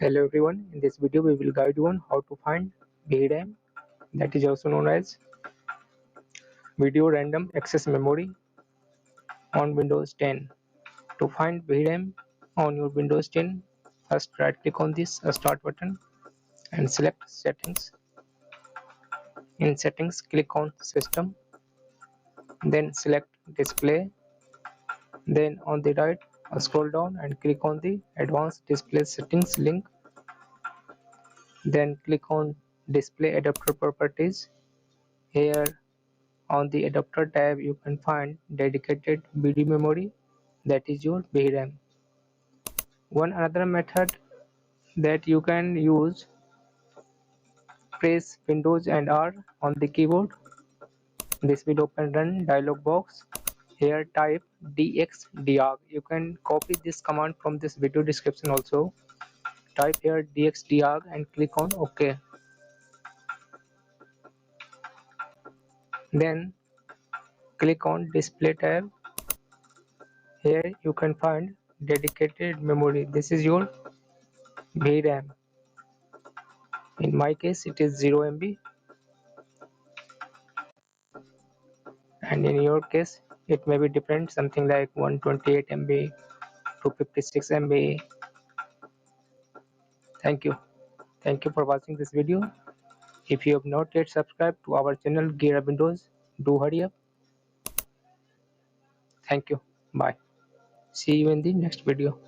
Hello everyone, in this video we will guide you on how to find VRAM, that is also known as Video Random Access Memory on Windows 10. To find VRAM on your Windows 10, first right click on this start button and select settings. In settings click on system, then select display, then on the right scroll down and click on the advanced display settings link, then click on display adapter properties. Here on the adapter tab you can find dedicated BD memory, that is your VRAM. One another method that you can use, press Windows and R on the keyboard. This will open run dialog box. Here type dxdiag. You can copy this command from this video description also. Type here dxdiag and click on OK. Then click on display tab. Here you can find dedicated memory. This is your VRAM. In my case it is 0 MB, and in your case it may be different, something like 128 MB, 256 MB. Thank you for watching this video. If you have not yet subscribed to our channel GearUpWindows, do hurry up. Thank you. Bye. See you in the next video.